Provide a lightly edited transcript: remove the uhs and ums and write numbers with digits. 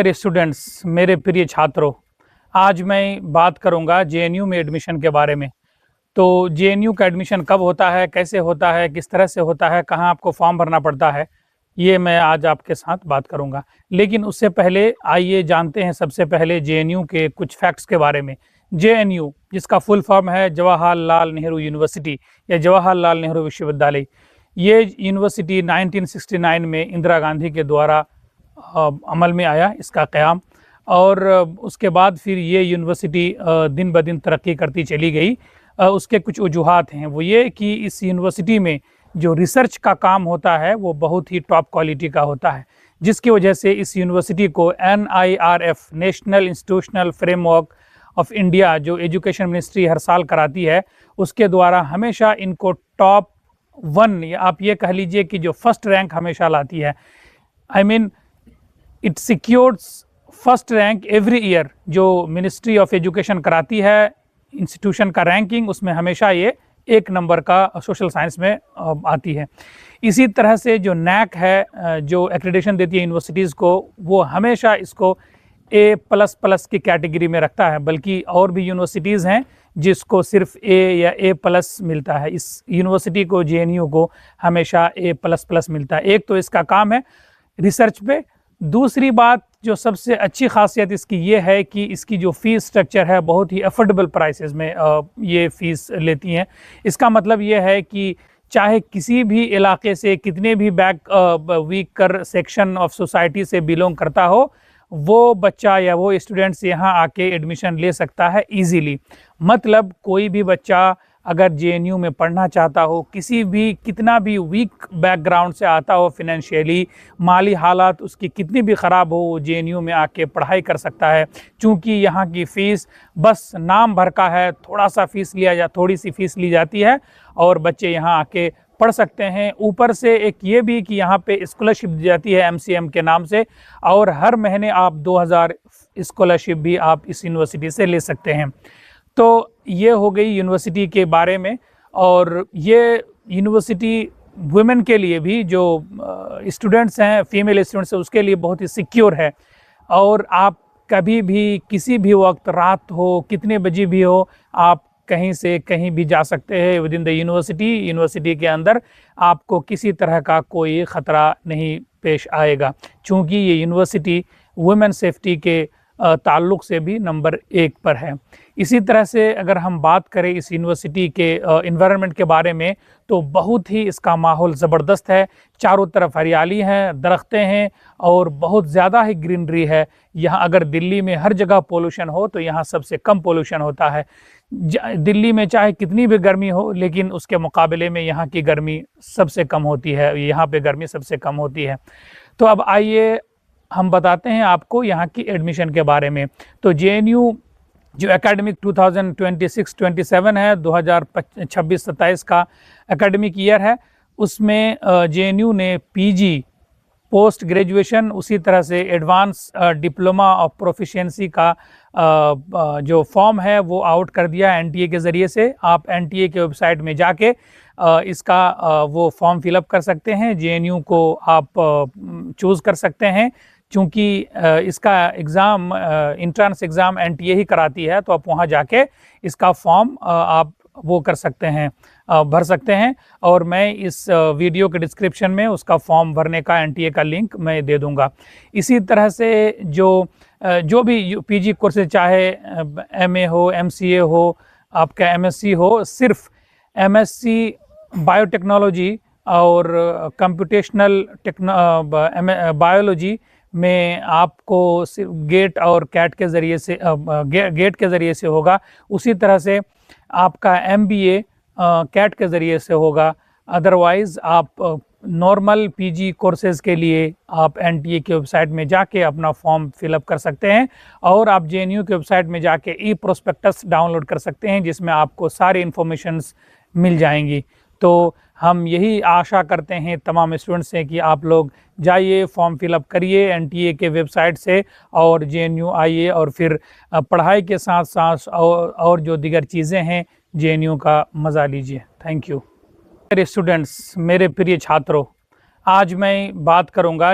मेरे स्टूडेंट्स, मेरे प्रिय छात्रों, आज मैं बात करूंगा जेएनयू में एडमिशन के बारे में। तो जेएनयू का एडमिशन कब होता है, कैसे होता है, किस तरह से होता है, कहाँ आपको फॉर्म भरना पड़ता है, ये मैं आज आपके साथ बात करूंगा। लेकिन उससे पहले आइए जानते हैं सबसे पहले जेएनयू के कुछ फैक्ट्स के बारे में। जेएनयू, जिसका फुल फॉर्म है जवाहरलाल नेहरू यूनिवर्सिटी या जवाहरलाल नेहरू विश्वविद्यालय, ये यूनिवर्सिटी 1969 में इंदिरा गांधी के द्वारा अमल में आया इसका क़याम। और उसके बाद फिर ये यूनिवर्सिटी दिन ब दिन तरक्की करती चली गई। उसके कुछ वजूहात हैं, वो ये कि इस यूनिवर्सिटी में जो रिसर्च का काम होता है वो बहुत ही टॉप क्वालिटी का होता है, जिसकी वजह से इस यूनिवर्सिटी को NIRF national institutional framework of India, जो एजुकेशन मिनिस्ट्री हर साल कराती है, उसके द्वारा हमेशा इनको टॉप 1 या आप ये कह लीजिए कि जो फर्स्ट रैंक हमेशा लाती है। I mean it secures first rank every year. जो मिनिस्ट्री ऑफ एजुकेशन कराती है इंस्टीट्यूशन का रैंकिंग, उसमें हमेशा ये 1 नंबर का सोशल साइंस में आती है। इसी तरह से जो NAAC है, जो एक्रेडिटेशन देती है यूनिवर्सिटीज़ को, वो हमेशा इसको A++ की कैटेगरी में रखता है, बल्कि और भी यूनिवर्सिटीज़ हैं जिसको सिर्फ A या A+ मिलता है। इस यूनिवर्सिटी को, जेएनयू को, हमेशा A++ मिलता है। एक तो इसका काम है रिसर्च पे। दूसरी बात, जो सबसे अच्छी खासियत इसकी ये है कि इसकी जो फ़ीस स्ट्रक्चर है बहुत ही अफोर्डेबल प्राइसेस में ये फ़ीस लेती हैं। इसका मतलब ये है कि चाहे किसी भी इलाके से, कितने भी वीकर सेक्शन ऑफ सोसाइटी से बिलोंग करता हो, वो बच्चा या वो स्टूडेंट्स यहाँ आके एडमिशन ले सकता है इजीली। मतलब कोई भी बच्चा अगर जेएनयू में पढ़ना चाहता हो, किसी भी कितना भी वीक बैकग्राउंड से आता हो, फिनेंशियली माली हालात उसकी कितनी भी ख़राब हो, वो जेएनयू में आके पढ़ाई कर सकता है। चूँकि यहाँ की फ़ीस बस नाम भर का है, थोड़ी सी फ़ीस ली जाती है और बच्चे यहाँ आके पढ़ सकते हैं। ऊपर से एक ये भी कि यहाँ पे स्कॉलरशिप दी जाती है MCM के नाम से, और हर महीने आप 2000 स्कॉलरशिप भी आप इस यूनिवर्सिटी से ले सकते हैं। तो ये हो गई यूनिवर्सिटी के बारे में। और ये यूनिवर्सिटी वुमेन के लिए भी, जो स्टूडेंट्स हैं, फीमेल स्टूडेंट्स हैं, उसके लिए बहुत ही सिक्योर है। और आप कभी भी, किसी भी वक्त, रात हो, कितने बजे भी हो, आप कहीं से कहीं भी जा सकते हैं with in the university. University के अंदर आपको किसी तरह का कोई ख़तरा नहीं पेश आएगा, चूँकि ये यूनिवर्सिटी वुमेन सेफ्टी के ताल्लुक़ से भी नंबर 1 पर है। इसी तरह से अगर हम बात करें इस यूनिवर्सिटी के एनवायरनमेंट के बारे में, तो बहुत ही इसका माहौल ज़बरदस्त है। चारों तरफ हरियाली हैं, दरख्तें हैं और बहुत ज़्यादा ही ग्रीनरी है। यहाँ अगर दिल्ली में हर जगह पोल्यूशन हो, तो यहाँ सबसे कम पोल्यूशन होता है। दिल्ली में चाहे कितनी भी गर्मी हो, लेकिन उसके मुकाबले में यहाँ की गर्मी सबसे कम होती है, यहाँ पे गर्मी सबसे कम होती है। तो अब आइए हम बताते हैं आपको यहाँ की एडमिशन के बारे में। तो जेएनयू जो एकेडमिक 2026-27 है, 2026-27 का एकेडमिक ईयर है, उसमें जेएनयू ने पीजी, पोस्ट ग्रेजुएशन, उसी तरह से एडवांस डिप्लोमा ऑफ प्रोफिशिएंसी का जो फॉर्म है वो आउट कर दिया एनटीए के ज़रिए से। आप एनटीए के वेबसाइट में जाके इसका वो फॉर्म फिलअप कर सकते हैं। जेएनयू को आप चूज़ कर सकते हैं, चूँकि इसका एग्ज़ाम, इंट्रांस एग्ज़ाम एनटीए ही कराती है, तो आप वहाँ जाके इसका फॉर्म आप वो कर सकते हैं, भर सकते हैं। और मैं इस वीडियो के डिस्क्रिप्शन में उसका फॉर्म भरने का, एनटीए का लिंक मैं दे दूँगा। इसी तरह से जो भी पीजी कोर्सेज, चाहे एमए हो, एमसीए हो, आपका एमएससी हो, सिर्फ एमएससी बायोटेक्नोलॉजी और कंप्यूटेशनल बायोलॉजी में आपको सिर्फ गेट और कैट के ज़रिए से, गेट के ज़रिए से होगा। उसी तरह से आपका एमबीए कैट के ज़रिए से होगा। अदरवाइज़ आप नॉर्मल पीजी कोर्सेज़ के लिए आप एनटीए की वेबसाइट में जाके अपना फॉर्म फिलअप कर सकते हैं, और आप जेएनयू की वेबसाइट में जाके ई प्रोस्पेक्टस डाउनलोड कर सकते हैं, जिसमें आपको सारी इन्फॉर्मेशंस मिल जाएंगी। तो हम यही आशा करते हैं तमाम स्टूडेंट्स से कि आप लोग जाइए, फॉर्म फिलअप करिए एनटीए के वेबसाइट से, और जेएनयू आइए, और फिर पढ़ाई के साथ साथ और जो दीगर चीज़ें हैं, जेएनयू का मज़ा लीजिए। Thank you. मेरे स्टूडेंट्स, मेरे प्रिय छात्रों, आज मैं बात करूंगा